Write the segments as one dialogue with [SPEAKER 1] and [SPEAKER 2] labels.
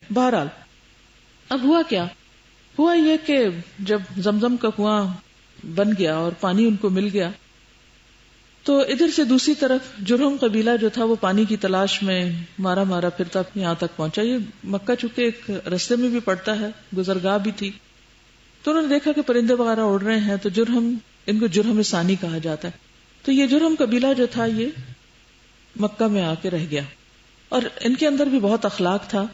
[SPEAKER 1] بہرحال اب ہوا کیا؟ ہوا یہ کہ جب زمزم کا کنواں بن گیا اور پانی ان کو مل گیا تو ادھر سے دوسری طرف جرہم قبیلہ جو تھا وہ پانی کی تلاش میں مارا مارا پھرتا یہاں تک پہنچا. یہ مکہ چونکہ ایک رستے میں بھی پڑتا ہے, گزرگاہ بھی تھی, تو انہوں نے دیکھا کہ پرندے وغیرہ اڑ رہے ہیں, تو جرہم, ان کو جرہم ثانی کہا جاتا ہے. تو یہ جرہم قبیلہ جو تھا یہ مکہ میں آ کے رہ گیا اور ان کے اندر بھی بہت اخلاق تھا.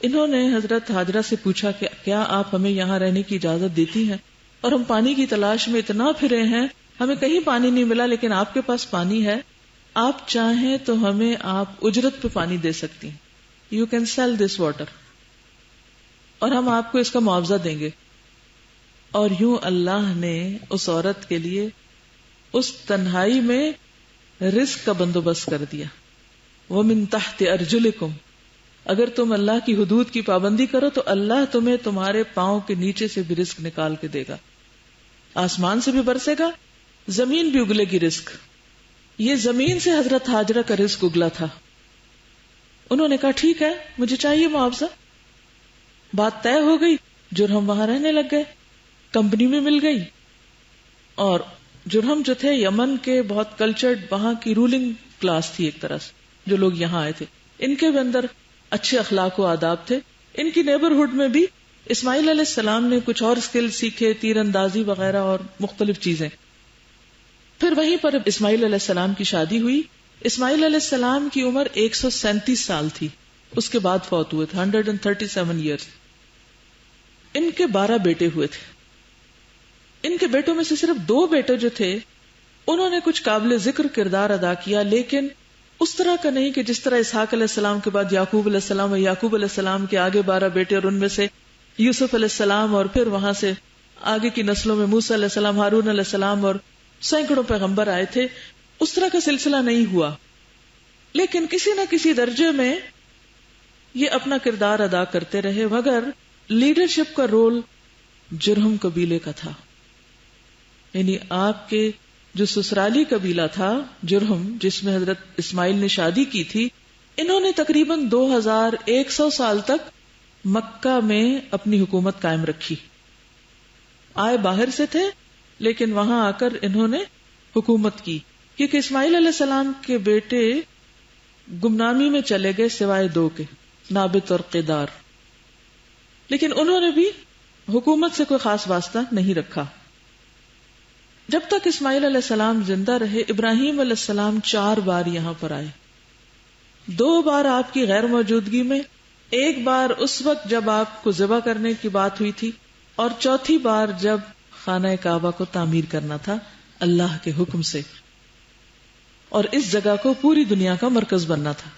[SPEAKER 1] انہوں نے حضرت ہاجرہ سے پوچھا کہ کیا آپ ہمیں یہاں رہنے کی اجازت دیتی ہیں؟ اور ہم پانی کی تلاش میں اتنا پھرے ہیں, ہمیں کہیں پانی نہیں ملا, لیکن آپ کے پاس پانی ہے, آپ چاہیں تو ہمیں آپ اجرت پہ پانی دے سکتی ہیں, you can sell this water, اور ہم آپ کو اس کا معاوضہ دیں گے. اور یوں اللہ نے اس عورت کے لیے اس تنہائی میں رزق کا بندوبست کر دیا. وَمِن تَحْتِ أَرْجُلِكُمْ, اگر تم اللہ کی حدود کی پابندی کرو تو اللہ تمہیں تمہارے پاؤں کے نیچے سے بھی رزق نکال کے دے گا, آسمان سے بھی برسے گا, زمین بھی اگلے گی رزق. یہ زمین سے حضرت ہاجرہ کا رزق اگلا تھا. انہوں نے کہا ٹھیک ہے, مجھے چاہیے معاوضہ. بات طے ہو گئی, جرہم وہاں رہنے لگ گئے, کمپنی میں مل گئی. اور جرہم جو تھے یمن کے بہت کلچرڈ, وہاں کی رولنگ کلاس تھی ایک طرح سے, جو لوگ یہاں آئے تھے ان کے بھی اندر اچھے اخلاق و آداب تھے. ان کی نیبرہڈ میں بھی اسماعیل علیہ السلام نے کچھ اور سکل سیکھے, تیر اندازی وغیرہ اور مختلف چیزیں. پھر وہیں پر اسماعیل علیہ السلام کی شادی ہوئی. اسماعیل علیہ السلام کی عمر 137 سال تھی, اس کے بعد فوت ہوئے تھے, 137 ایئرز. ان کے 12 بیٹے ہوئے تھے. ان کے بیٹوں میں سے صرف 2 بیٹے جو تھے انہوں نے کچھ قابل ذکر کردار ادا کیا, لیکن اس طرح کا نہیں کہ جس طرح اسحاق علیہ السلام کے بعد یعقوب علیہ السلام, اور یعقوب علیہ السلام کے آگے 12 بیٹے, اور ان میں سے یوسف علیہ السلام, اور پھر وہاں سے آگے کی نسلوں میں موسیٰ علیہ السلام, ہارون علیہ السلام, اور سینکڑوں پیغمبر آئے تھے. اس طرح کا سلسلہ نہیں ہوا, لیکن کسی نہ کسی درجے میں یہ اپنا کردار ادا کرتے رہے. مگر لیڈرشپ کا رول جرہم قبیلے کا تھا. یعنی آپ کے جو سسرالی قبیلہ تھا جرہم, جس میں حضرت اسماعیل نے شادی کی تھی, انہوں نے تقریباً 2100 سال تک مکہ میں اپنی حکومت قائم رکھی. آئے باہر سے تھے لیکن وہاں آ کر انہوں نے حکومت کی, کیونکہ اسماعیل علیہ السلام کے بیٹے گمنامی میں چلے گئے سوائے 2 کے, نابت اور قیدار, لیکن انہوں نے بھی حکومت سے کوئی خاص واسطہ نہیں رکھا. جب تک اسماعیل علیہ السلام زندہ رہے, ابراہیم علیہ السلام 4 بار یہاں پر آئے. 2 بار آپ کی غیر موجودگی میں, 1 بار اس وقت جب آپ کو ذبح کرنے کی بات ہوئی تھی, اور 4تھی بار جب خانہ کعبہ کو تعمیر کرنا تھا اللہ کے حکم سے, اور اس جگہ کو پوری دنیا کا مرکز بننا تھا.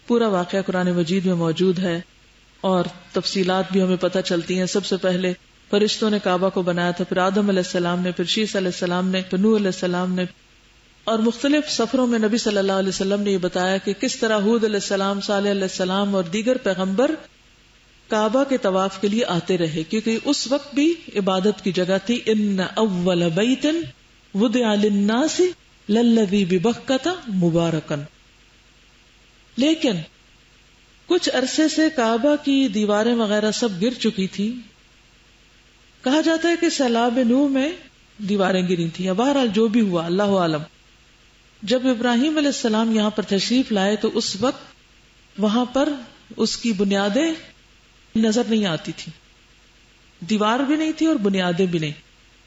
[SPEAKER 1] پورا واقعہ قرآن مجید میں موجود ہے اور تفصیلات بھی ہمیں پتہ چلتی ہیں. سب سے پہلے فرشتوں نے کعبہ کو بنایا تھا, پھر آدم علیہ السلام نے, پھر شیس علیہ السلام نے, پھر نوح علیہ السلام نے, اور مختلف سفروں میں نبی صلی اللہ علیہ وسلم نے یہ بتایا کہ کس طرح ہود علیہ السلام, صالح علیہ السلام اور دیگر پیغمبر کعبہ کے طواف کے لیے آتے رہے, کیونکہ اس وقت بھی عبادت کی جگہ تھی. ان اول بیت وضع للناس للذی ببکۃ مبارکا. لیکن کچھ عرصے سے کعبہ کی دیواریں وغیرہ سب گر چکی تھی. کہا جاتا ہے کہ سیلاب نوح میں دیواریں گری تھیں, یا بہرحال جو بھی ہوا اللہ عالم. جب ابراہیم علیہ السلام یہاں پر تشریف لائے تو اس وقت وہاں پر اس کی بنیادیں نظر نہیں آتی تھی, دیوار بھی نہیں تھی اور بنیادیں بھی نہیں.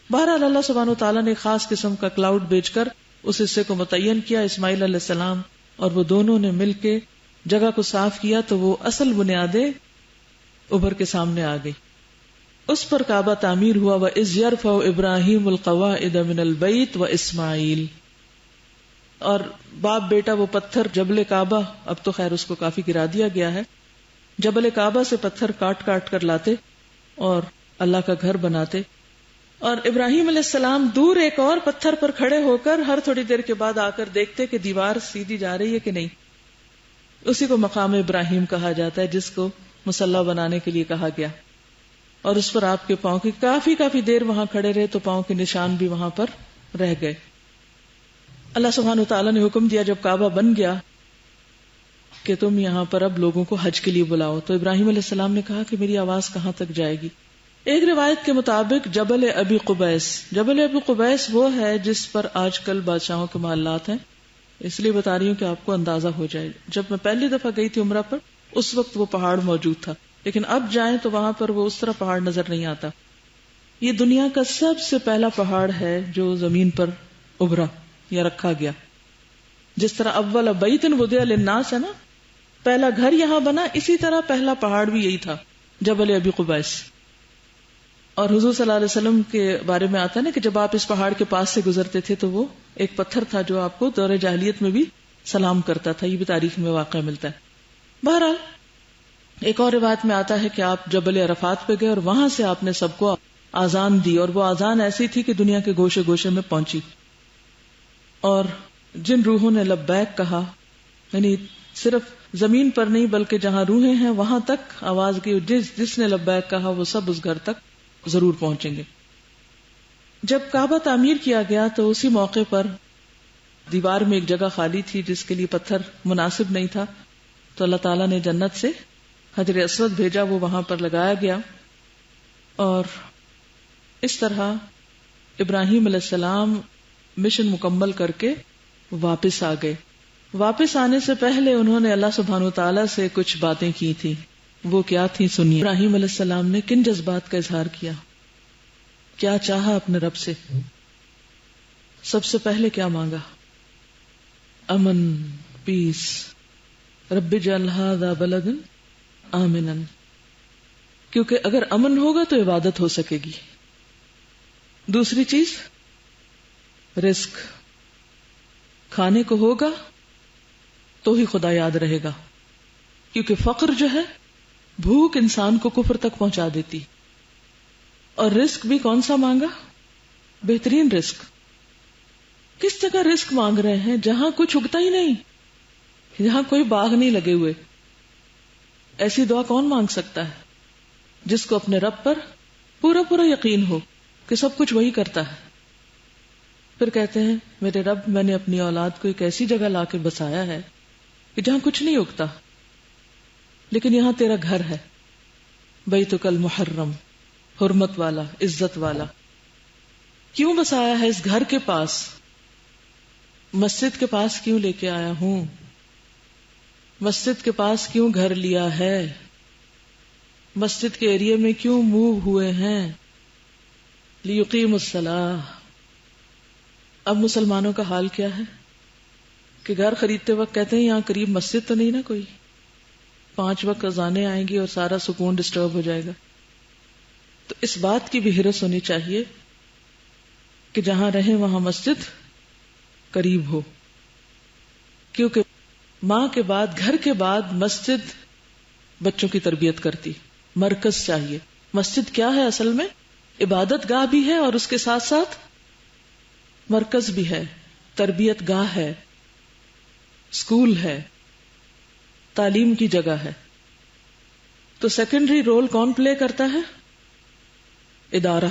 [SPEAKER 1] بہرحال اللہ سبحانہ و تعالیٰ نے ایک خاص قسم کا کلاؤڈ بھیج کر اس حصے کو متعین کیا. اسماعیل علیہ السلام اور وہ دونوں نے مل کے جگہ کو صاف کیا تو وہ اصل بنیادیں ابھر کے سامنے آ گئی. اس پر کعبہ تعمیر ہوا. وَإِذْ يَرْفَعُ إِبْرَاهِيمُ الْقَوَاعِدَ مِنَ الْبَيْتِ وَإِسْمَاعِيلُ, اور باپ بیٹا وہ پتھر جبل کعبہ, اب تو خیر اس کو کافی گرا دیا گیا ہے, جبل کعبہ سے پتھر کاٹ کاٹ کر لاتے اور اللہ کا گھر بناتے. اور ابراہیم علیہ السلام دور ایک اور پتھر پر کھڑے ہو کر ہر تھوڑی دیر کے بعد آ کر دیکھتے کہ دیوار سیدھی جا رہی ہے کہ نہیں. اسی کو مقام ابراہیم کہا جاتا ہے, جس کو مصلی بنانے کے لیے کہا گیا. اور اس پر آپ کے پاؤں کی کافی دیر وہاں کھڑے رہے تو پاؤں کے نشان بھی وہاں پر رہ گئے. اللہ سبحانہ وتعالیٰ نے حکم دیا, جب کعبہ بن گیا کہ تم یہاں پر اب لوگوں کو حج کے لیے بلاؤ. تو ابراہیم علیہ السلام نے کہا کہ میری آواز کہاں تک جائے گی. ایک روایت کے مطابق جبل ابی قبیس، جبل ابی قبیس وہ ہے جس پر آج کل بادشاہوں کے محلات ہیں، اس لیے بتا رہی ہوں کہ آپ کو اندازہ ہو جائے. جب میں پہلی دفعہ گئی تھی عمرہ پر اس وقت وہ پہاڑ موجود تھا، لیکن اب جائیں تو وہاں پر وہ اس طرح پہاڑ نظر نہیں آتا. یہ دنیا کا سب سے پہلا پہاڑ ہے جو زمین پر ابھرا یا رکھا گیا. جس طرح اول بیت وضع للناس ہے نا، پہلا گھر یہاں بنا، اسی طرح پہلا پہاڑ بھی یہی تھا، جبل ابی قبیس. اور حضور صلی اللہ علیہ وسلم کے بارے میں آتا ہے نا کہ جب آپ اس پہاڑ کے پاس سے گزرتے تھے تو وہ ایک پتھر تھا جو آپ کو دور جاہلیت میں بھی سلام کرتا تھا. یہ بھی تاریخ میں واقع ملتا ہے. بہرحال ایک اور روایت میں آتا ہے کہ آپ جبل عرفات پہ گئے اور وہاں سے آپ نے سب کو آذان دی، اور وہ آذان ایسی تھی کہ دنیا کے گوشے گوشے میں پہنچی. اور جن روحوں نے لبیک کہا، یعنی صرف زمین پر نہیں بلکہ جہاں روحیں ہیں وہاں تک آواز کی، جس نے لبیک کہا وہ سب اس گھر تک ضرور پہنچیں گے. جب کعبہ تعمیر کیا گیا تو اسی موقع پر دیوار میں ایک جگہ خالی تھی جس کے لیے پتھر مناسب نہیں تھا، تو اللہ تعالیٰ نے جنت سے حجر اسود بھیجا، وہ وہاں پر لگایا گیا. اور اس طرح ابراہیم علیہ السلام مشن مکمل کر کے واپس آ گئے. واپس آنے سے پہلے انہوں نے اللہ سبحانہ وتعالیٰ سے کچھ باتیں کی تھی. وہ کیا تھی سنیے. ابراہیم علیہ السلام نے کن جذبات کا اظہار کیا، کیا چاہا اپنے رب سے؟ سب سے پہلے کیا مانگا؟ امن، پیس. رب اجعل ھذا بلدا آمنا، کیونکہ اگر امن ہوگا تو عبادت ہو سکے گی. دوسری چیز رزق، کھانے کو ہوگا تو ہی خدا یاد رہے گا، کیونکہ فقر جو ہے، بھوک انسان کو کفر تک پہنچا دیتی. اور رزق بھی کون سا مانگا؟ بہترین رزق. کس جگہ رزق مانگ رہے ہیں جہاں کچھ اگتا ہی نہیں، جہاں کوئی باغ نہیں لگے ہوئے. ایسی دعا کون مانگ سکتا ہے؟ جس کو اپنے رب پر پورا پورا یقین ہو کہ سب کچھ وہی کرتا ہے. پھر کہتے ہیں میرے رب، میں نے اپنی اولاد کو ایک ایسی جگہ لا کے بسایا ہے کہ جہاں کچھ نہیں اگتا، لیکن یہاں تیرا گھر ہے، بیتک المحرم، حرمت والا، عزت والا. کیوں بسایا ہے اس گھر کے پاس؟ مسجد کے پاس کیوں لے کے آیا ہوں؟ مسجد کے پاس کیوں گھر لیا ہے؟ مسجد کے ایریے میں کیوں موو ہوئے ہیں؟ لیقیموا الصلاۃ. اب مسلمانوں کا حال کیا ہے کہ گھر خریدتے وقت کہتے ہیں یہاں قریب مسجد تو نہیں نا کوئی، 5 وقت اذانیں آئیں گی اور سارا سکون ڈسٹرب ہو جائے گا. تو اس بات کی بھی حرص ہونی چاہیے کہ جہاں رہیں وہاں مسجد قریب ہو، کیونکہ ماں کے بعد، گھر کے بعد مسجد بچوں کی تربیت کرتی. مرکز چاہیے. مسجد کیا ہے اصل میں؟ عبادت گاہ بھی ہے اور اس کے ساتھ ساتھ مرکز بھی ہے، تربیت گاہ ہے، اسکول ہے، تعلیم کی جگہ ہے. تو سیکنڈری رول کون پلے کرتا ہے؟ ادارہ.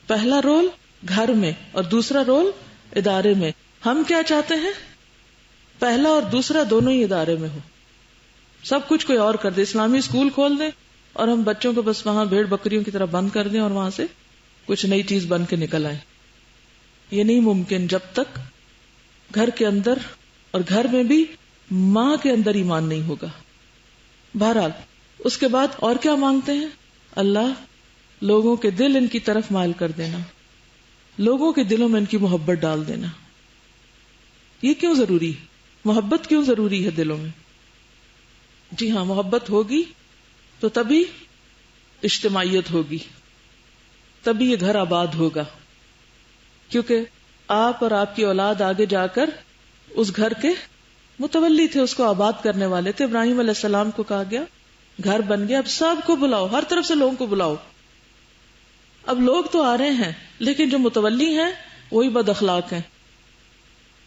[SPEAKER 1] پہلا رول گھر میں اور دوسرا رول ادارے میں. ہم کیا چاہتے ہیں؟ پہلا اور دوسرا دونوں ہی ادارے میں ہو. سب کچھ کوئی اور کر دے، اسلامی اسکول کھول دے اور ہم بچوں کو بس وہاں بھیڑ بکریوں کی طرح بند کر دیں اور وہاں سے کچھ نئی چیز بن کے نکل آئے. یہ نہیں ممکن جب تک گھر کے اندر اور گھر میں بھی ماں کے اندر ایمان نہیں ہوگا. بہرحال اس کے بعد اور کیا مانگتے ہیں؟ اللہ لوگوں کے دل ان کی طرف مائل کر دینا، لوگوں کے دلوں میں ان کی محبت ڈال دینا. یہ کیوں ضروری ہے؟ محبت کیوں ضروری ہے دلوں میں؟ جی ہاں، محبت ہوگی تو تبھی اجتماعیت ہوگی، تبھی یہ گھر آباد ہوگا. کیونکہ آپ اور آپ کی اولاد آگے جا کر اس گھر کے متولی تھے، اس کو آباد کرنے والے تھے. ابراہیم علیہ السلام کو کہا گیا گھر بن گیا، اب سب کو بلاؤ، ہر طرف سے لوگوں کو بلاؤ. اب لوگ تو آ رہے ہیں لیکن جو متولی ہیں وہی بد اخلاق ہیں،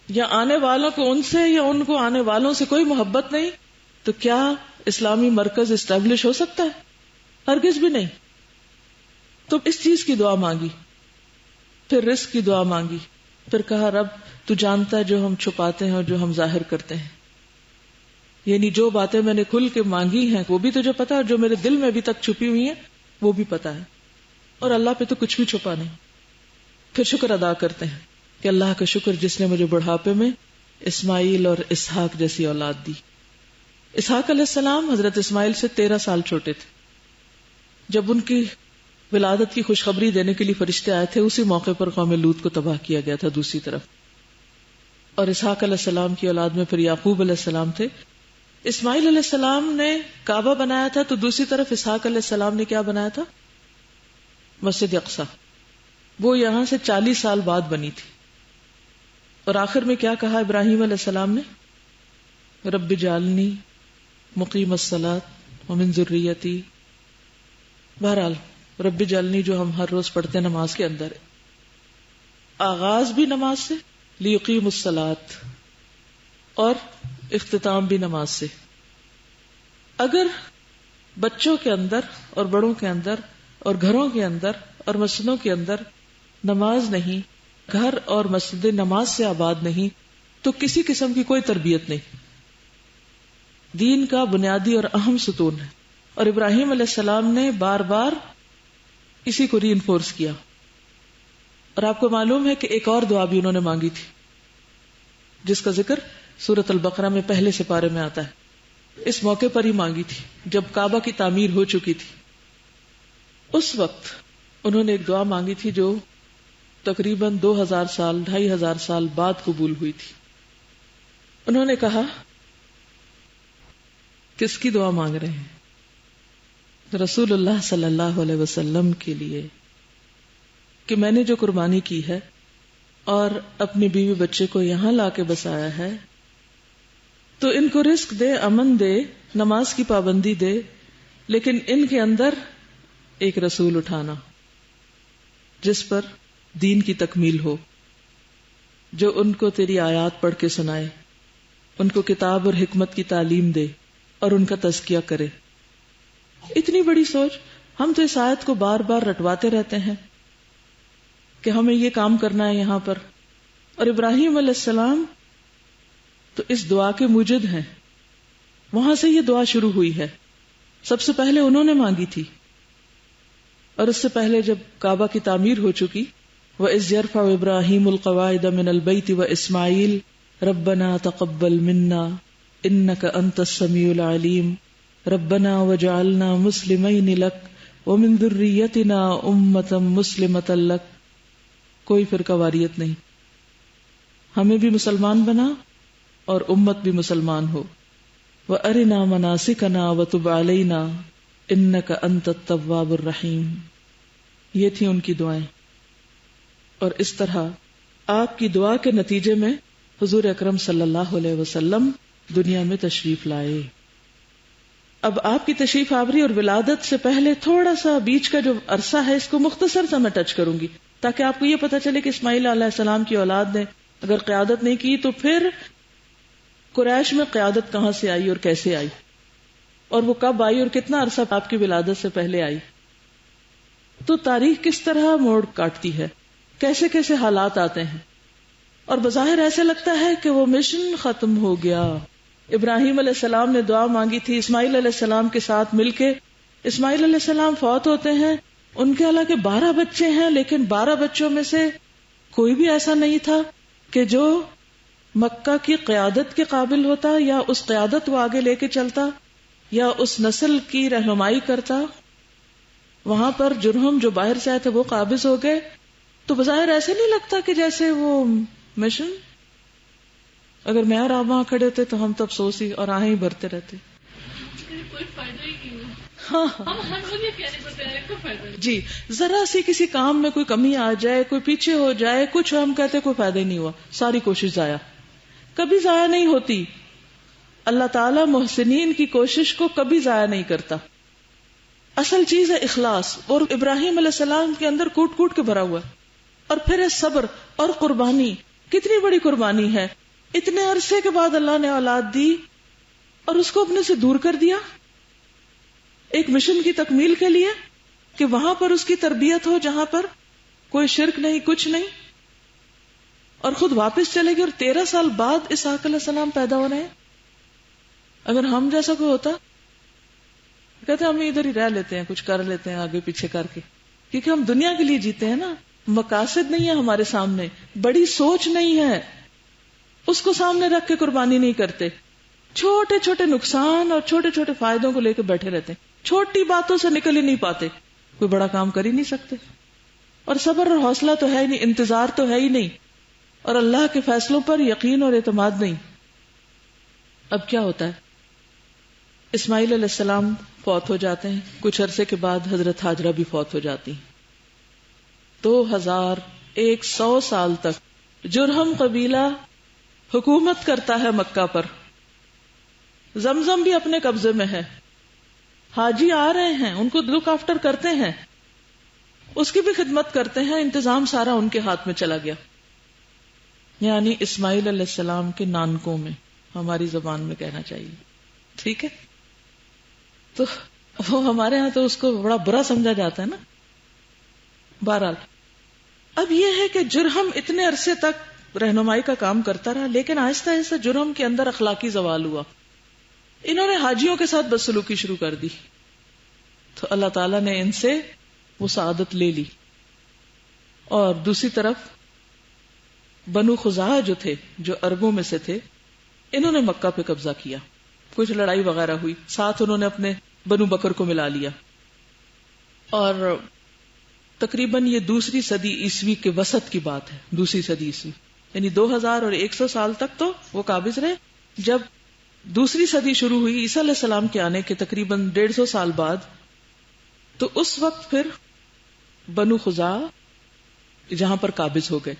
[SPEAKER 1] یا آنے والوں کو ان سے یا ان کو آنے والوں سے کوئی محبت نہیں. تو کیا اسلامی مرکز اسٹیبلش ہو سکتا ہے؟ ہرگز بھی نہیں. تو اس چیز کی دعا مانگی، پھر رزق کی دعا مانگی، پھر کہا رب تو جانتا ہے جو ہم چھپاتے ہیں اور جو ہم ظاہر کرتے ہیں. یعنی جو باتیں میں نے کھل کے مانگی ہیں وہ بھی تجھے پتا ہے، اور جو میرے دل میں ابھی تک چھپی ہوئی ہیں وہ بھی پتا ہے، اور اللہ پہ تو کچھ بھی چھپا نہیں۔ پھر شکر ادا کرتے ہیں کہ اللہ کا شکر جس نے مجھے بڑھاپے میں اسماعیل اور اسحاق جیسی اولاد دی۔ اسحاق علیہ السلام حضرت اسماعیل سے 13 سال چھوٹے تھے۔ جب ان کی ولادت کی خوشخبری دینے کے لیے فرشتے آئے تھے، اسی موقع پر قوم لوط کو تباہ کیا گیا تھا دوسری طرف۔ اور اسحاق علیہ السلام کی اولاد میں پھر یعقوب علیہ السلام تھے۔ اسماعیل علیہ السلام نے کعبہ بنایا تھا، تو دوسری طرف اسحاق علیہ السلام نے کیا بنایا تھا؟ مسجد اقصی۔ وہ یہاں سے 40 سال بعد بنی تھی۔ اور آخر میں کیا کہا ابراہیم علیہ السلام نے؟ رب اجعلنی مقیم الصلاۃ ومن ذریتی۔ بہرحال رب اجعلنی جو ہم ہر روز پڑھتے ہیں نماز کے اندر، آغاز بھی نماز سے، لیقیم الصلاۃ، اور اختتام بھی نماز سے۔ اگر بچوں کے اندر اور بڑوں کے اندر اور گھروں کے اندر اور مسجدوں کے اندر نماز نہیں، گھر اور مسجد نماز سے آباد نہیں، تو کسی قسم کی کوئی تربیت نہیں۔ دین کا بنیادی اور اہم ستون ہے، اور ابراہیم علیہ السلام نے بار بار اسی کو ری انفورس کیا۔ اور آپ کو معلوم ہے کہ ایک اور دعا بھی انہوں نے مانگی تھی، جس کا ذکر سورۃ البقرہ میں پہلے سپارے میں آتا ہے۔ اس موقع پر ہی مانگی تھی جب کعبہ کی تعمیر ہو چکی تھی۔ اس وقت انہوں نے ایک دعا مانگی تھی جو تقریباً 2000 سال 2500 سال بعد قبول ہوئی تھی۔ انہوں نے کہا، کس کی دعا مانگ رہے ہیں؟ رسول اللہ صلی اللہ علیہ وسلم کے لیے، کہ میں نے جو قربانی کی ہے اور اپنی بیوی بچے کو یہاں لا کے بسایا ہے، تو ان کو رزق دے، امن دے، نماز کی پابندی دے، لیکن ان کے اندر ایک رسول اٹھانا جس پر دین کی تکمیل ہو، جو ان کو تیری آیات پڑھ کے سنائے، ان کو کتاب اور حکمت کی تعلیم دے اور ان کا تزکیہ کرے۔ اتنی بڑی سوچ، ہم تو اس آیت کو بار بار رٹواتے رہتے ہیں کہ ہمیں یہ کام کرنا ہے یہاں پر، اور ابراہیم علیہ السلام تو اس دعا کے موجد ہیں۔ وہاں سے یہ دعا شروع ہوئی ہے، سب سے پہلے انہوں نے مانگی تھی، اور اس سے پہلے جب کعبہ کی تعمیر ہو چکی، وَإِذْ يَرْفَعُ إِبْرَاهِيمُ الْقَوَاعِدَ مِنَ الْبَيْتِ وَإِسْمَاعِيلُ رَبَّنَا تَقَبَّلْ مِنَّا إِنَّكَ أَنْتَ السَّمِيعُ الْعَلِيمُ رَبَّنَا وَاجْعَلْنَا مُسْلِمَيْنِ لَكَ وَمِن ذُرِّيَّتِنَا أُمَّةً مُسْلِمَةً لَكَ۔ کوئی فرقہ واریت نہیں، ہمیں بھی مسلمان بنا اور امت بھی مسلمان ہو۔ وَأَرِنَا مَنَاسِكَنَا وَتُبْ عَلَيْنَا إِنَّكَ أَنْتَ التَّوَّابُ الرَّحِيمُ۔ یہ تھی ان کی دعائیں، اور اس طرح آپ کی دعا کے نتیجے میں حضور اکرم صلی اللہ علیہ وسلم دنیا میں تشریف لائے۔ اب آپ کی تشریف آوری اور ولادت سے پہلے تھوڑا سا بیچ کا جو عرصہ ہے، اس کو مختصر سا میں ٹچ کروں گی تاکہ آپ کو یہ پتہ چلے کہ اسماعیل علیہ السلام کی اولاد نے اگر قیادت نہیں کی تو پھر قریش میں قیادت کہاں سے آئی اور کیسے آئی، اور وہ کب آئی اور کتنا عرصہ آپ کی ولادت سے پہلے آئی۔ تو تاریخ کس طرح موڑ کاٹتی ہے، کیسے کیسے حالات آتے ہیں، اور بظاہر ایسے لگتا ہے کہ وہ مشن ختم ہو گیا۔ ابراہیم علیہ السلام نے دعا مانگی تھی اسماعیل علیہ السلام کے ساتھ مل کے، اسماعیل علیہ السلام فوت ہوتے ہیں، ان کے حالانکہ 12 بچے ہیں، لیکن 12 بچوں میں سے کوئی بھی ایسا نہیں تھا کہ جو مکہ کی قیادت کے قابل ہوتا، یا اس قیادت کو آگے لے کے چلتا، یا اس نسل کی رہنمائی کرتا۔ وہاں پر جرہم جو باہر سے آئے تھے وہ قابض ہو گئے، تو بظاہر ایسے نہیں لگتا کہ جیسے وہ مشن، اگر میں اور آپ وہاں کھڑے ہوتے تو ہم تو افسوس ہی اور آہیں ہی بھرتے رہتے۔
[SPEAKER 2] کوئی فائدہ ہی نہیں
[SPEAKER 1] ہاں جی، ذرا سی کسی کام میں کوئی کمی آ جائے، کوئی پیچھے ہو جائے، کچھ ہم کہتے کوئی فائدہ ہی نہیں ہوا، ساری کوشش ضائع۔ کبھی ضائع نہیں ہوتی، اللہ تعالیٰ محسنین کی کوشش کو کبھی ضائع نہیں کرتا۔ اصل چیز ہے اخلاص، اور ابراہیم علیہ السلام کے اندر کوٹ کوٹ کے بھرا ہوا ہے، اور پھر ہے صبر اور قربانی۔ کتنی بڑی قربانی ہے، اتنے عرصے کے بعد اللہ نے اولاد دی اور اس کو اپنے سے دور کر دیا، ایک مشن کی تکمیل کے لیے کہ وہاں پر اس کی تربیت ہو جہاں پر کوئی شرک نہیں، کچھ نہیں، اور خود واپس چلے گئے، اور 13 سال بعد اسحاق علیہ السلام پیدا ہو رہے ہیں۔ اگر ہم جیسا کوئی ہوتا کہتے ہم ادھر ہی رہ لیتے ہیں, کچھ کر لیتے ہیں آگے پیچھے کر کے, کیونکہ ہم دنیا کے لیے جیتے ہیں نا, مقاصد نہیں ہے ہمارے سامنے, بڑی سوچ نہیں ہے, اس کو سامنے رکھ کے قربانی نہیں کرتے, چھوٹے چھوٹے نقصان اور چھوٹے چھوٹے فائدوں کو لے کے بیٹھے رہتے ہیں, چھوٹی باتوں سے نکل ہی نہیں پاتے, کوئی بڑا کام کر ہی نہیں سکتے. اور صبر اور حوصلہ تو ہے ہی نہیں, انتظار تو ہے ہی نہیں, اور اللہ کے فیصلوں پر یقین اور اعتماد نہیں. اب کیا ہوتا ہے, اسماعیل علیہ السلام فوت ہو جاتے ہیں, کچھ عرصے کے بعد حضرت ہاجرہ بھی فوت ہو جاتی ہیں. 2100 سال تک جرہم قبیلہ حکومت کرتا ہے مکہ پر. زمزم بھی اپنے قبضے میں ہے, حاجی آ رہے ہیں, ان کو لک آفٹر کرتے ہیں, اس کی بھی خدمت کرتے ہیں, انتظام سارا ان کے ہاتھ میں چلا گیا. یعنی اسماعیل علیہ السلام کے نانکوں میں, ہماری زبان میں کہنا چاہیے, ٹھیک ہے. تو وہ ہمارے ہاں تو اس کو بڑا برا سمجھا جاتا ہے نا. بہرحال اب یہ ہے کہ جرہم اتنے عرصے تک رہنمائی کا کام کرتا رہا, لیکن آہستہ آہستہ جرہم کے اندر اخلاقی زوال ہوا. انہوں نے حاجیوں کے ساتھ بدسلوکی شروع کر دی, تو اللہ تعالیٰ نے ان سے وہ سعادت لے لی. اور دوسری طرف بنو خزاعہ جو تھے, جو عربوں میں سے تھے, انہوں نے مکہ پہ قبضہ کیا. کچھ لڑائی وغیرہ ہوئی, ساتھ انہوں نے اپنے بنو بکر کو ملا لیا. اور تقریباً یہ 2 صدی عیسوی کے وسط کی بات ہے, 2 صدی عیسوی, یعنی 2100 سال تک تو وہ قابض رہے. جب 2 صدی شروع ہوئی عیسیٰ علیہ السلام کے آنے کے تقریباً 150 سال بعد, تو اس وقت پھر بنو خزاعہ جہاں پر قابض ہو گئے.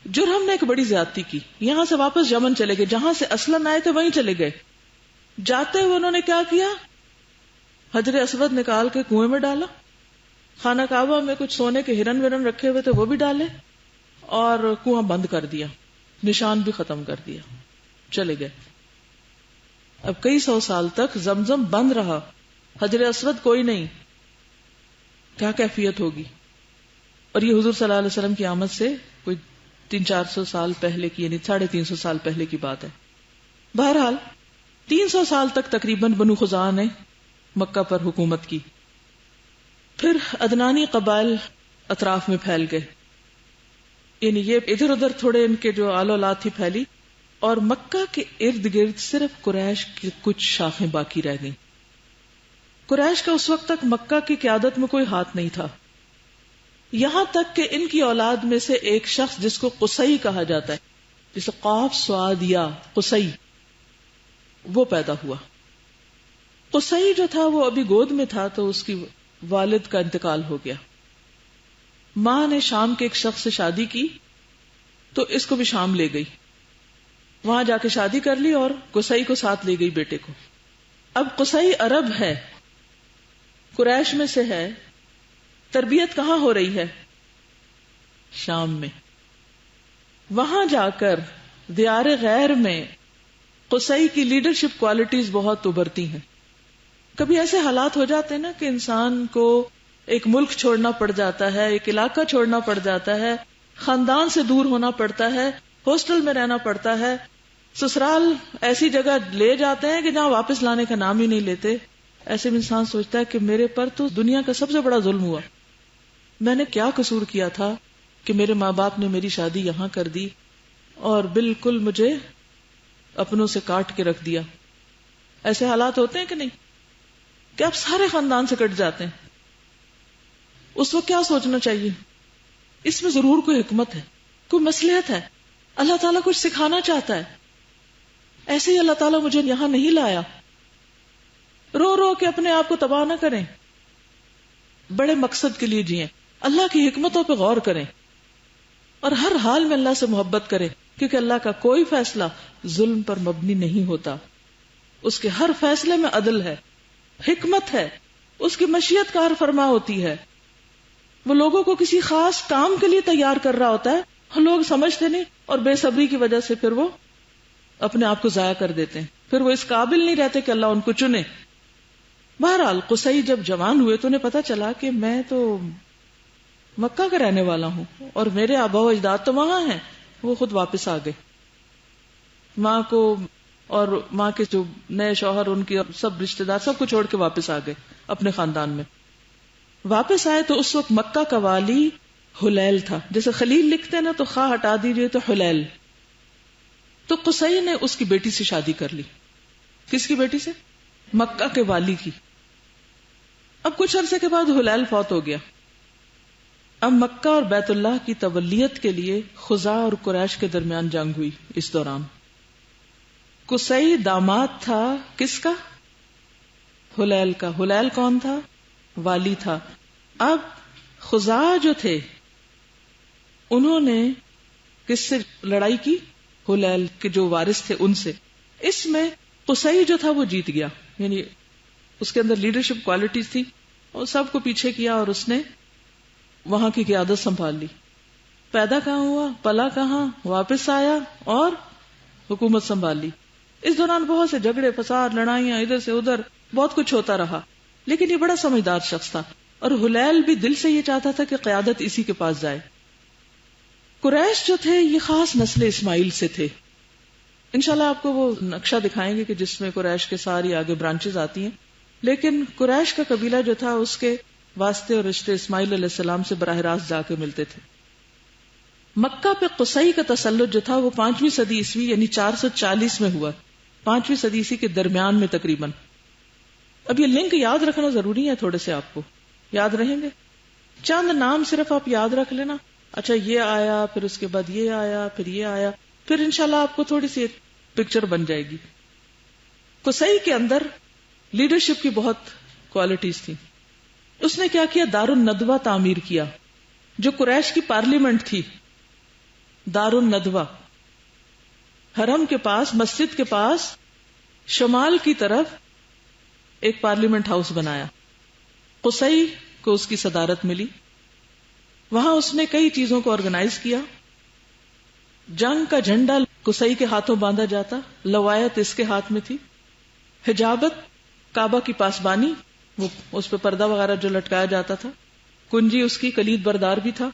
[SPEAKER 1] جرہم نے ایک بڑی زیادتی کی, یہاں سے واپس یمن چلے گئے, جہاں سے اصلاً آئے تھے وہیں چلے گئے. جاتے ہوئے انہوں نے کیا کیا, حجر اسود نکال کے کنویں میں ڈالا, خانہ کعبہ میں کچھ سونے کے ہرن ورن رکھے ہوئے تھے وہ بھی ڈالے, اور کنواں بند کر دیا, نشان بھی ختم کر دیا, چلے گئے. اب کئی 100 سال تک زمزم بند رہا, حجر اسود کوئی نہیں, کیا کیفیت ہوگی. اور یہ حضور صلی اللہ علیہ وسلم کی آمد سے کوئی 300-400 سال پہلے کی, یعنی 350 سال پہلے کی بات ہے. بہرحال 300 سال تک تقریباً بنو خزاعہ نے مکہ پر حکومت کی. پھر عدنانی قبائل اطراف میں پھیل گئے, یعنی یہ ادھر ادھر تھوڑے ان کے جو آل اولاد تھی پھیلی, اور مکہ کے ارد گرد صرف قریش کی کچھ شاخیں باقی رہ گئیں. قریش کا اس وقت تک مکہ کی قیادت میں کوئی ہاتھ نہیں تھا, یہاں تک کہ ان کی اولاد میں سے ایک شخص جس کو قصی کہا جاتا ہے, جسے قاف صاد یا قصی, وہ پیدا ہوا. قصی جو تھا وہ ابھی گود میں تھا, تو اس کی والد کا انتقال ہو گیا. ماں نے شام کے ایک شخص سے شادی کی, تو اس کو بھی شام لے گئی, وہاں جا کے شادی کر لی اور قصی کو ساتھ لے گئی بیٹے کو. اب قصی عرب ہے, قریش میں سے ہے, تربیت کہاں ہو رہی ہے, شام میں. وہاں جا کر دیار غیر میں قصی کی لیڈرشپ کوالٹیز بہت ابھرتی ہیں. کبھی ایسے حالات ہو جاتے ہیں نا کہ انسان کو ایک ملک چھوڑنا پڑ جاتا ہے, ایک علاقہ چھوڑنا پڑ جاتا ہے, خاندان سے دور ہونا پڑتا ہے, ہاسٹل میں رہنا پڑتا ہے, سسرال ایسی جگہ لے جاتے ہیں کہ جہاں واپس لانے کا نام ہی نہیں لیتے. ایسے میں انسان سوچتا ہے کہ میرے پر تو دنیا کا سب سے بڑا ظلم ہوا, میں نے کیا قصور کیا تھا کہ میرے ماں باپ نے میری شادی یہاں کر دی اور بالکل مجھے اپنوں سے کاٹ کے رکھ دیا. ایسے حالات ہوتے ہیں کہ نہیں, کہ آپ سارے خاندان سے کٹ جاتے ہیں. اس وقت کیا سوچنا چاہیے, اس میں ضرور کوئی حکمت ہے, کوئی مصلحت ہے, اللہ تعالیٰ کچھ سکھانا چاہتا ہے. ایسے ہی اللہ تعالیٰ مجھے یہاں نہیں لایا. رو رو کے اپنے آپ کو تباہ نہ کریں, بڑے مقصد کے لیے جئیں, اللہ کی حکمتوں پہ غور کریں, اور ہر حال میں اللہ سے محبت کریں, کیونکہ اللہ کا کوئی فیصلہ ظلم پر مبنی نہیں ہوتا. اس کے ہر فیصلے میں عدل ہے, حکمت ہے, اس کی مشیت کار فرما ہوتی ہے. وہ لوگوں کو کسی خاص کام کے لیے تیار کر رہا ہوتا ہے, لوگ سمجھتے نہیں, اور بے صبری کی وجہ سے پھر وہ اپنے آپ کو ضائع کر دیتے ہیں, پھر وہ اس قابل نہیں رہتے کہ اللہ ان کو چنے. بہرحال قصی جب جوان ہوئے تو انہیں پتا چلا کہ میں تو مکہ کا رہنے والا ہوں اور میرے آبا و اجداد تو وہاں ہیں. وہ خود واپس آ گئے, ماں کو اور ماں کے جو نئے شوہر ان کی سب رشتے دار سب کو چھوڑ کے واپس آ گئے اپنے خاندان میں. واپس آئے تو اس وقت مکہ کا والی حلیل تھا. جیسے خلیل لکھتے ہیں نا تو خواہ ہٹا دیجئے تو حلیل. تو قصی نے اس کی بیٹی سے شادی کر لی. کس کی بیٹی سے؟ مکہ کے والی کی. اب کچھ عرصے کے بعد حلیل فوت ہو گیا. اب مکہ اور بیت اللہ کی تولیت کے لیے خزاع اور قریش کے درمیان جنگ ہوئی. اس دوران قصی داماد تھا کس کا؟ حلیل کا. حلیل کون تھا؟ والی تھا. اب خزاع جو تھے انہوں نے کس سے لڑائی کی؟ حلیل کے جو وارث تھے ان سے. اس میں قصی جو تھا وہ جیت گیا، یعنی اس کے اندر لیڈرشپ کوالٹیز تھی اور سب کو پیچھے کیا اور اس نے وہاں کی قیادت سنبھال لی. پیدا کہاں ہوا، پلا کہاں، واپس آیا اور حکومت سنبھال لی. اس دوران بہت سے جھگڑے فساد لڑائیاں ادھر سے ادھر بہت کچھ ہوتا رہا، لیکن یہ بڑا سمجھدار شخص تھا اور حلیل بھی دل سے یہ چاہتا تھا کہ قیادت اسی کے پاس جائے. قریش جو تھے یہ خاص نسل اسماعیل سے تھے. انشاءاللہ آپ کو وہ نقشہ دکھائیں گے کہ جس میں قریش کے ساری آگے برانچز آتی ہیں، لیکن قریش کا قبیلہ جو تھا اس کے واسطے اور رشتے اسماعیل علیہ السلام سے براہ راست جا کے ملتے تھے. مکہ پہ قصی کا تسلط جو تھا وہ 5ویں صدی عیسوی یعنی 440 میں ہوا. 5ویں صدی عیسوی کے درمیان میں تقریباً. اب یہ لنک یاد رکھنا ضروری ہے، تھوڑے سے آپ کو یاد رہیں گے. چند نام صرف آپ یاد رکھ لینا. اچھا یہ آیا، پھر اس کے بعد یہ آیا، پھر یہ آیا، پھر انشاءاللہ آپ کو تھوڑی سی ایک پکچر بن جائے گی. قصی کے اندر لیڈرشپ کی بہت کوالٹیز تھی. اس نے کیا کیا؟ دار الندوہ تعمیر کیا، جو قریش کی پارلیمنٹ تھی. دار الندوہ حرم کے پاس، مسجد کے پاس شمال کی طرف ایک پارلیمنٹ ہاؤس بنایا. قصی کو اس کی صدارت ملی. وہاں اس نے کئی چیزوں کو آرگنائز کیا. جنگ کا جھنڈا قصی کے ہاتھوں باندھا جاتا، لوایت اس کے ہاتھ میں تھی. حجابت کعبہ کی پاسبانی، وہ اس پہ پردہ وغیرہ جو لٹکایا جاتا تھا. کنجی اس کی کلید بردار بھی تھا.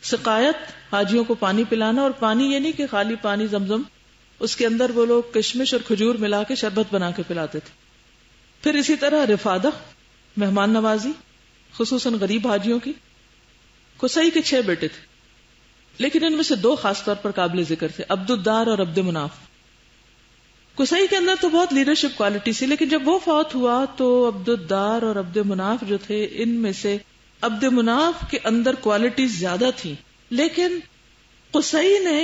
[SPEAKER 1] سقایت حاجیوں کو پانی پلانا، اور پانی یہ نہیں کہ خالی پانی زمزم، اس کے اندر وہ لوگ کشمش اور کھجور ملا کے شربت بنا کے پلاتے تھے. پھر اسی طرح رفادہ مہمان نوازی، خصوصاً غریب حاجیوں کی. قصی کے 6 بیٹے تھے، لیکن ان میں سے 2 خاص طور پر قابل ذکر تھے، عبد الدار اور عبد مناف. قصی کے اندر تو بہت لیڈرشپ کوالٹی تھی، لیکن جب وہ فوت ہوا تو عبد الدار اور عبد مناف جو تھے ان میں سے عبد مناف کے اندر کوالٹیز زیادہ تھیں، لیکن قصی نے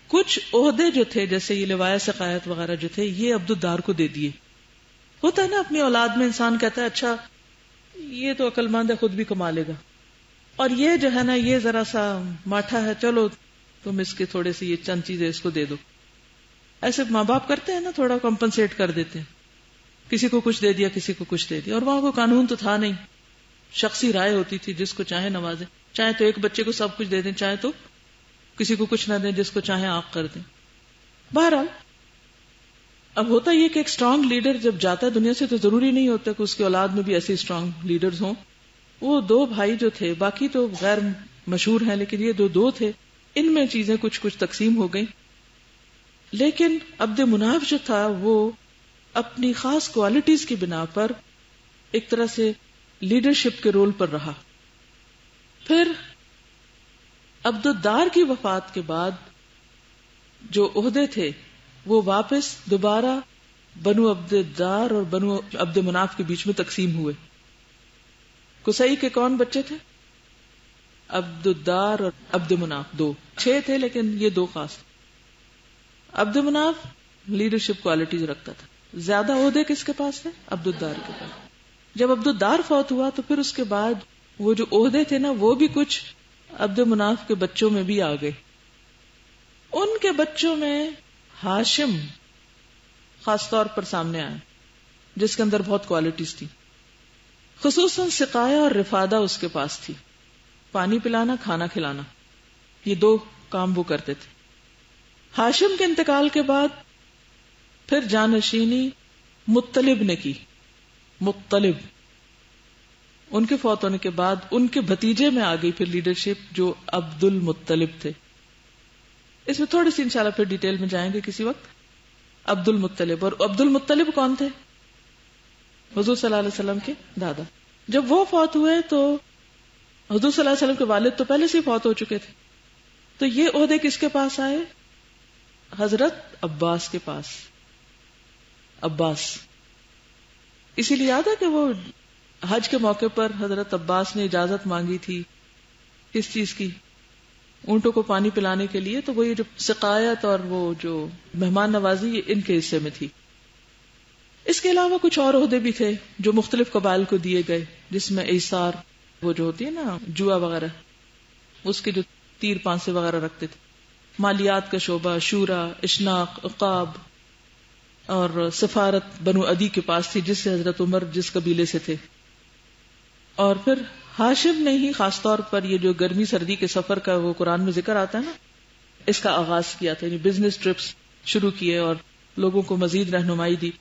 [SPEAKER 1] کچھ عہدے جو تھے جیسے یہ لوایہ سقایت وغیرہ جو تھے یہ عبد الدار کو دے دیے. ہوتا ہے نا اپنی اولاد میں انسان کہتا ہے اچھا یہ تو عقل مند ہے خود بھی کما لے گا، اور یہ جو ہے نا یہ ذرا سا ماٹھا ہے، چلو تم اس کے تھوڑے سی یہ چند چیزیں اس کو دے دو. ایسے ماں باپ کرتے ہیں نا، تھوڑا کمپنسیٹ کر دیتے ہیں، کسی کو کچھ دے دیا کسی کو کچھ دے دیا. اور وہاں کوئی قانون تو تھا نہیں، شخصی رائے ہوتی تھی، جس کو چاہے نوازے، چاہے تو ایک بچے کو سب کچھ دے دیں، چاہے تو کسی کو کچھ نہ دیں، جس کو چاہے آنکھ کر دیں. بہرحال اب ہوتا یہ کہ ایک اسٹرانگ لیڈر جب جاتا ہے دنیا سے تو ضروری نہیں ہوتا کہ اس کی اولاد میں بھی ایسے اسٹرانگ لیڈرز ہوں. وہ 2 بھائی جو تھے، باقی تو غیر مشہور ہیں لیکن یہ 2 تھے، ان میں چیزیں کچھ تقسیم ہو گئیں. لیکن عبد مناف جو تھا وہ اپنی خاص کوالٹیز کی بنا پر ایک طرح سے لیڈرشپ کے رول پر رہا. پھر عبد الدار کی وفات کے بعد جو عہدے تھے وہ واپس دوبارہ بنو عبد الدار اور بنو عبد مناف کے بیچ میں تقسیم ہوئے. قصی کے کون بچے تھے؟ عبد الدار اور عبد مناف 2، 6 تھے لیکن یہ 2 خاص. عبد مناف لیڈرشپ کوالٹیز رکھتا تھا. زیادہ عہدے کس کے پاس تھے؟ عبد الدار کے پاس. جب عبد الدار فوت ہوا تو پھر اس کے بعد وہ جو عہدے تھے نا وہ بھی کچھ عبد مناف کے بچوں میں بھی آ گئے. ان کے بچوں میں ہاشم خاص طور پر سامنے آیا جس کے اندر بہت کوالٹیز تھی، خصوصاً سقایا اور رفادہ اس کے پاس تھی. پانی پلانا، کھانا کھلانا، یہ 2 کام وہ کرتے تھے. ہاشم کے انتقال کے بعد پھر جانشینی مطلب نے کی. مطلب ان کے فوت ہونے کے بعد ان کے بھتیجے میں آ گئی پھر لیڈرشپ جو عبد المطلب تھے. اس میں تھوڑی سی انشاءاللہ پھر ڈیٹیل میں جائیں گے کسی وقت. عبد المطلب. اور عبد المطلب کون تھے؟ حضور صلی اللہ علیہ وسلم کے دادا. جب وہ فوت ہوئے تو حضور صلی اللہ علیہ وسلم کے والد تو پہلے سے ہی فوت ہو چکے تھے. تو یہ عہدے کس کے پاس آئے؟ حضرت عباس کے پاس. عباس اسی لیے یاد ہے کہ وہ حج کے موقع پر حضرت عباس نے اجازت مانگی تھی کس چیز کی؟ اونٹوں کو پانی پلانے کے لیے. تو وہ یہ جو سقایت اور وہ جو مہمان نوازی یہ ان کے حصے میں تھی. اس کے علاوہ کچھ اور عہدے بھی تھے جو مختلف قبائل کو دیے گئے، جس میں ایثار، وہ جو ہوتی ہے نا جوا وغیرہ، اس کے جو تیر پانسے وغیرہ رکھتے تھے، مالیات کا شعبہ، شورا، اشناق، عقاب، اور سفارت بنو عدی کے پاس تھی جس سے حضرت عمر جس قبیلے سے تھے. اور پھر ہاشم نے ہی خاص طور پر یہ جو گرمی سردی کے سفر کا وہ قرآن میں ذکر آتا ہے نا، اس کا آغاز کیا تھا. یعنی بزنس ٹرپس شروع کیے اور لوگوں کو مزید رہنمائی دی.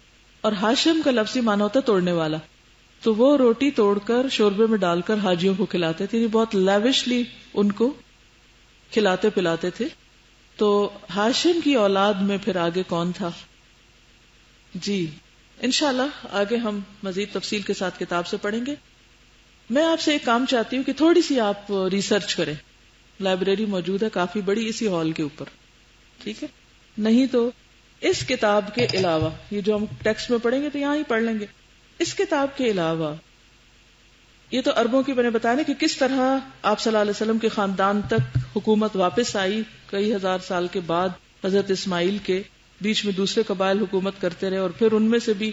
[SPEAKER 1] اور ہاشم کا لفظی معنی ہوتا ہے توڑنے والا. تو وہ روٹی توڑ کر شوربے میں ڈال کر حاجیوں کو کھلاتے تھے. بہت لیوشلی ان کو کھلاتے پلاتے تھے. تو ہاشم کی اولاد میں پھر آگے کون تھا؟ جی انشاءاللہ آگے ہم مزید تفصیل کے ساتھ کتاب سے پڑھیں گے. میں آپ سے ایک کام چاہتی ہوں کہ تھوڑی سی آپ ریسرچ کریں. لائبریری موجود ہے کافی بڑی اسی ہال کے اوپر، ٹھیک ہے؟ نہیں تو اس کتاب کے علاوہ یہ جو ہم ٹیکسٹ میں پڑھیں گے تو یہاں ہی پڑھ لیں گے. اس کتاب کے علاوہ یہ تو عربوں کی میں نے بتایا نا کہ کس طرح آپ صلی اللہ علیہ وسلم کے خاندان تک حکومت واپس آئی کئی ہزار سال کے بعد. حضرت اسماعیل کے بیچ میں دوسرے قبائل حکومت کرتے رہے اور پھر ان میں سے بھی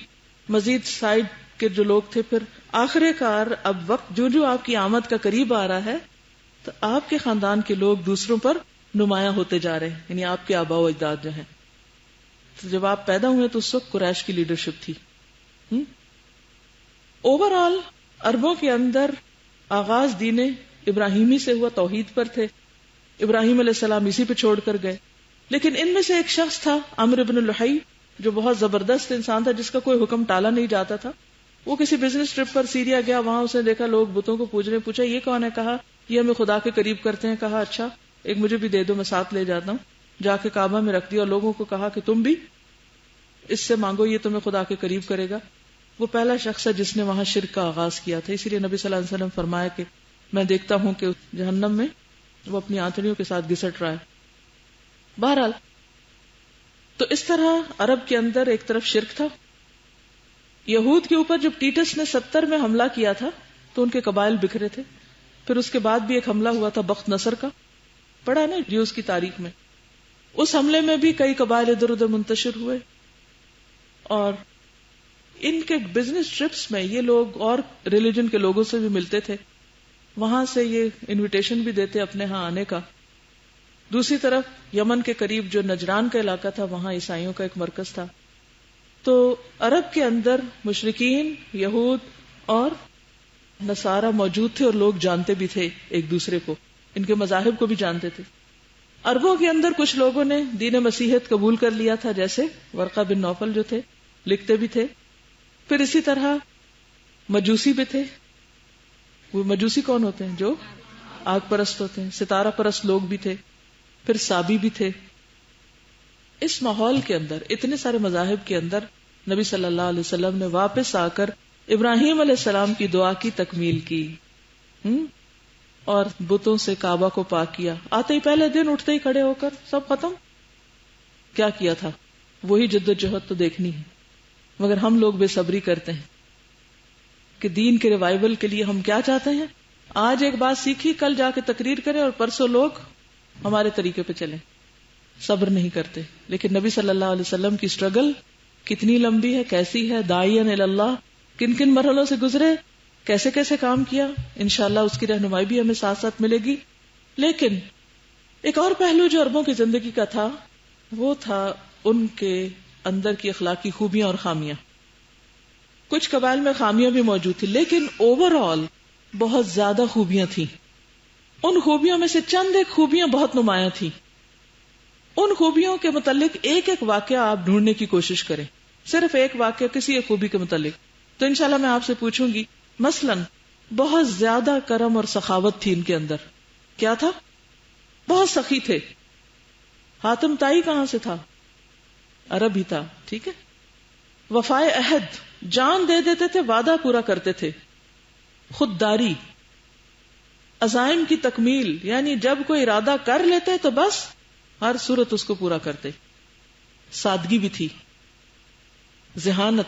[SPEAKER 1] مزید سائڈ کے جو لوگ تھے. پھر آخر کار اب وقت جو آپ کی آمد کا قریب آ رہا ہے تو آپ کے خاندان کے لوگ دوسروں پر نمایاں ہوتے جا رہے ہیں، یعنی آپ کے آباء و اجداد جو ہیں. تو جب آپ پیدا ہوئے تو اس وقت قریش کی لیڈرشپ تھی. اوور آل عربوں کے اندر آغاز دین ابراہیمی سے ہوا، توحید پر تھے. ابراہیم علیہ السلام اسی پہ چھوڑ کر گئے. لیکن ان میں سے ایک شخص تھا عمرو بن لحی جو بہت زبردست انسان تھا جس کا کوئی حکم ٹالا نہیں جاتا تھا. وہ کسی بزنس ٹرپ پر سیریا گیا، وہاں اس نے دیکھا لوگ بتوں کو پوج رہے. پوچھا یہ کون ہے؟ کہا یہ ہمیں خدا کے قریب کرتے ہیں. کہا اچھا ایک مجھے بھی دے دو، میں ساتھ لے جاتا ہوں. جا کے کعبہ میں رکھ دیا اور لوگوں کو کہا کہ تم بھی اس سے مانگو، یہ تمہیں خدا کے قریب کرے گا. وہ پہلا شخص ہے جس نے وہاں شرک کا آغاز کیا تھا. اسی لیے نبی صلی اللہ علیہ وسلم فرمایا کہ میں دیکھتا ہوں کہ جہنم میں وہ اپنی آنتڑیوں کے ساتھ گھسٹ رہا ہے. بہرحال تو اس طرح عرب کے اندر ایک طرف شرک تھا. یہود کے اوپر جب ٹیٹس نے 70 میں حملہ کیا تھا تو ان کے قبائل بکھرے تھے. پھر اس کے بعد بھی ایک حملہ ہوا تھا بخت نصر کا، پڑھا ہے نا جیوز کی تاریخ میں. اس حملے میں بھی کئی قبائل ادھر ادھر منتشر ہوئے. اور ان کے بزنس ٹرپس میں یہ لوگ اور ریلیجن کے لوگوں سے بھی ملتے تھے، وہاں سے یہ انویٹیشن بھی دیتے اپنے ہاں آنے کا. دوسری طرف یمن کے قریب جو نجران کا علاقہ تھا وہاں عیسائیوں کا ایک مرکز تھا. تو عرب کے اندر مشرکین، یہود اور نصارہ موجود تھے اور لوگ جانتے بھی تھے ایک دوسرے کو، ان کے مذاہب کو بھی جانتے تھے. عربوں کے اندر کچھ لوگوں نے دین مسیحیت قبول کر لیا تھا، جیسے ورقہ بن نوفل جو تھے، لکھتے بھی تھے. پھر اسی طرح مجوسی بھی تھے. وہ مجوسی کون ہوتے ہیں؟ جو آگ پرست ہوتے ہیں. ستارہ پرست لوگ بھی تھے. پھر سابی بھی تھے. اس ماحول کے اندر، اتنے سارے مذاہب کے اندر، نبی صلی اللہ علیہ وسلم نے واپس آ کر ابراہیم علیہ السلام کی دعا کی تکمیل کی اور بتوں سے کعبہ کو پاک کیا. آتے ہی پہلے دن اٹھتے ہی کھڑے ہو کر سب ختم. کیا کیا تھا؟ وہی جدوجہد تو دیکھنی ہے. مگر ہم لوگ بے صبری کرتے ہیں کہ دین کے ریوائول کے لیے ہم کیا چاہتے ہیں، آج ایک بات سیکھی کل جا کے تقریر کریں اور پرسوں لوگ ہمارے طریقے پہ چلیں. صبر نہیں کرتے. لیکن نبی صلی اللہ علیہ وسلم کی سٹرگل کتنی لمبی ہے، کیسی ہے، داعین اللہ کن کن مرحلوں سے گزرے، کیسے کیسے کام کیا. انشاءاللہ اس کی رہنمائی بھی ہمیں ساتھ ساتھ ملے گی. لیکن ایک اور پہلو جو عربوں کی زندگی کا تھا وہ تھا ان کے اندر کی اخلاقی خوبیاں اور خامیاں. کچھ قبائل میں خامیاں بھی موجود تھی لیکن اوور آل بہت زیادہ خوبیاں تھیں. ان خوبیوں میں سے چند ایک خوبیاں بہت نمایاں تھیں. ان خوبیوں کے متعلق ایک ایک واقعہ آپ ڈھونڈنے کی کوشش کریں، صرف ایک واقعہ کسی ایک خوبی کے متعلق. تو انشاءاللہ میں آپ سے پوچھوں گی، مثلاً بہت زیادہ کرم اور سخاوت تھی ان کے اندر. کیا تھا؟ بہت سخی تھے. حاتم تائی کہاں سے تھا؟ عرب ہی تھا. ٹھیک ہے. وفائے عہد, جان دے دیتے تھے, وعدہ پورا کرتے تھے. خودداری, عزائم کی تکمیل, یعنی جب کوئی ارادہ کر لیتے تو بس ہر صورت اس کو پورا کرتے. سادگی بھی تھی, ذہانت,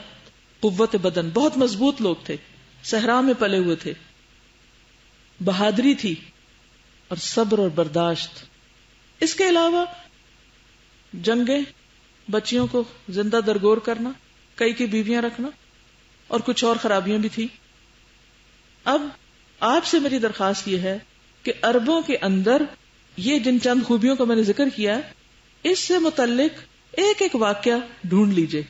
[SPEAKER 1] قوت بدن, بہت مضبوط لوگ تھے, صحرا میں پلے ہوئے تھے. بہادری تھی اور صبر اور برداشت. اس کے علاوہ جنگیں, بچیوں کو زندہ درگور کرنا, کئی کی بیویاں رکھنا, اور کچھ اور خرابیاں بھی تھی. اب آپ سے میری درخواست یہ ہے کہ عربوں کے اندر یہ جن چند خوبیوں کا میں نے ذکر کیا ہے, اس سے متعلق ایک ایک واقعہ ڈھونڈ لیجئے.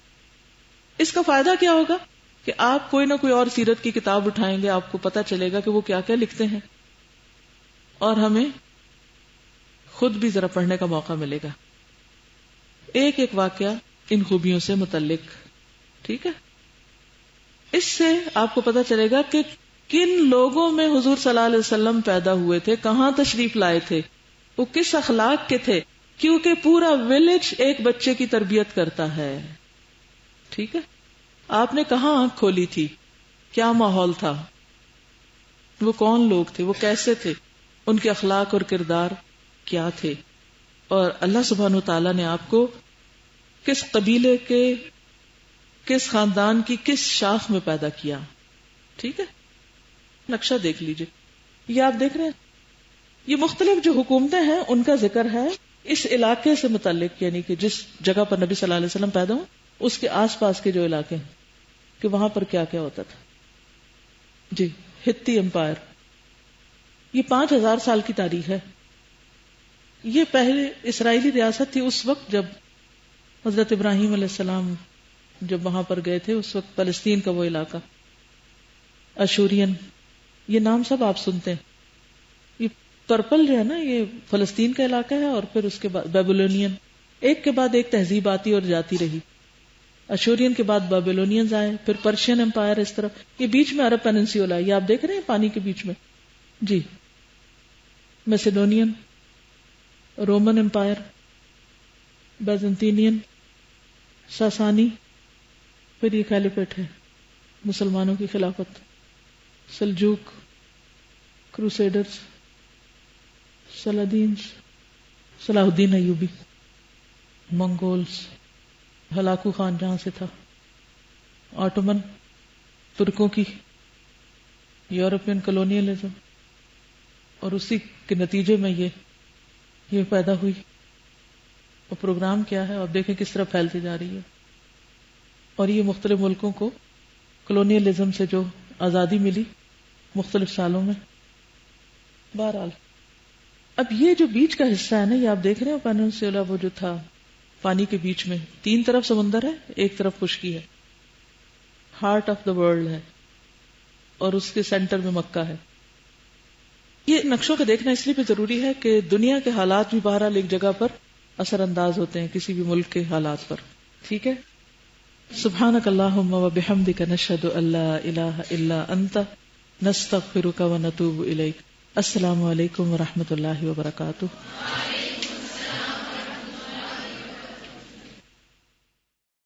[SPEAKER 1] اس کا فائدہ کیا ہوگا کہ آپ کوئی نہ کوئی اور سیرت کی کتاب اٹھائیں گے, آپ کو پتا چلے گا کہ وہ کیا کیا لکھتے ہیں, اور ہمیں خود بھی ذرا پڑھنے کا موقع ملے گا ایک ایک واقعہ ان خوبیوں سے متعلق. ٹھیک ہے. اس سے آپ کو پتا چلے گا کہ کن لوگوں میں حضور صلی اللہ علیہ وسلم پیدا ہوئے تھے, کہاں تشریف لائے تھے, وہ کس اخلاق کے تھے, کیونکہ پورا ولیج ایک بچے کی تربیت کرتا ہے. ٹھیک ہے. آپ نے کہاں آنکھ کھولی تھی, کیا ماحول تھا, وہ کون لوگ تھے, وہ کیسے تھے, ان کے اخلاق اور کردار کیا تھے, اور اللہ سبحانہ وتعالی نے آپ کو کس قبیلے کے, کس خاندان کی کس شاخ میں پیدا کیا. ٹھیک ہے. نقشہ دیکھ لیجئے, یہ آپ دیکھ رہے ہیں, یہ مختلف جو حکومتیں ہیں ان کا ذکر ہے اس علاقے سے متعلق, یعنی کہ جس جگہ پر نبی صلی اللہ علیہ وسلم پیدا ہوں اس کے آس پاس کے جو علاقے ہیں کہ وہاں پر کیا کیا ہوتا تھا. جی, ہتی امپائر, یہ 5000 سال کی تاریخ ہے. یہ پہلے اسرائیلی ریاست تھی اس وقت جب حضرت ابراہیم علیہ السلام جب وہاں پر گئے تھے, اس وقت فلسطین کا وہ علاقہ. اشورین, یہ نام سب آپ سنتے ہیں. یہ پرپل جو ہے نا, یہ فلسطین کا علاقہ ہے, اور پھر اس کے بعد بیبلونین, ایک کے بعد ایک تہذیب آتی اور جاتی رہی. اشورین کے بعد بیبلونینز آئے, پھر پرشین امپائر, اس طرح. یہ بیچ میں عرب پیننسیولا, یہ آپ دیکھ رہے ہیں پانی کے بیچ میں. جی, میسیڈونین, رومن امپائر, بیزنطینین, ساسانی, پھر یہ خلیفیٹ ہے, مسلمانوں کی خلافت, سلجوک, کروسیڈرز, صلاح الدین ایوبی, منگولز, ہلاکو خان جہاں سے تھا, آٹومن, ترکوں کی یورپین کلونیلزم, اور اسی کے نتیجے میں یہ پیدا ہوئی. اور پروگرام کیا ہے, اور دیکھیں کس طرح پھیلتی جا رہی ہے. اور یہ مختلف ملکوں کو کلونیلزم سے جو آزادی ملی مختلف سالوں میں. بہرحال اب یہ جو بیچ کا حصہ ہے نا, یہ آپ دیکھ رہے ہو پیننسولا, وہ جو تھا پانی کے بیچ میں, 3 طرف سمندر ہے, ایک طرف خشکی ہے, ہارٹ آف دا ورلڈ ہے, اور اس کے سینٹر میں مکہ ہے. یہ نقشوں کا دیکھنا اس لیے بھی ضروری ہے کہ دنیا کے حالات بھی بہرحال ایک جگہ پر اثر انداز ہوتے ہیں کسی بھی ملک کے حالات پر. ٹھیک ہے. سبحانک اللہم و بحمدک نشہد ان لا الہ الا انت نستغفرک و نتوب الیک. السلام علیکم و رحمۃ اللہ وبرکاتہ.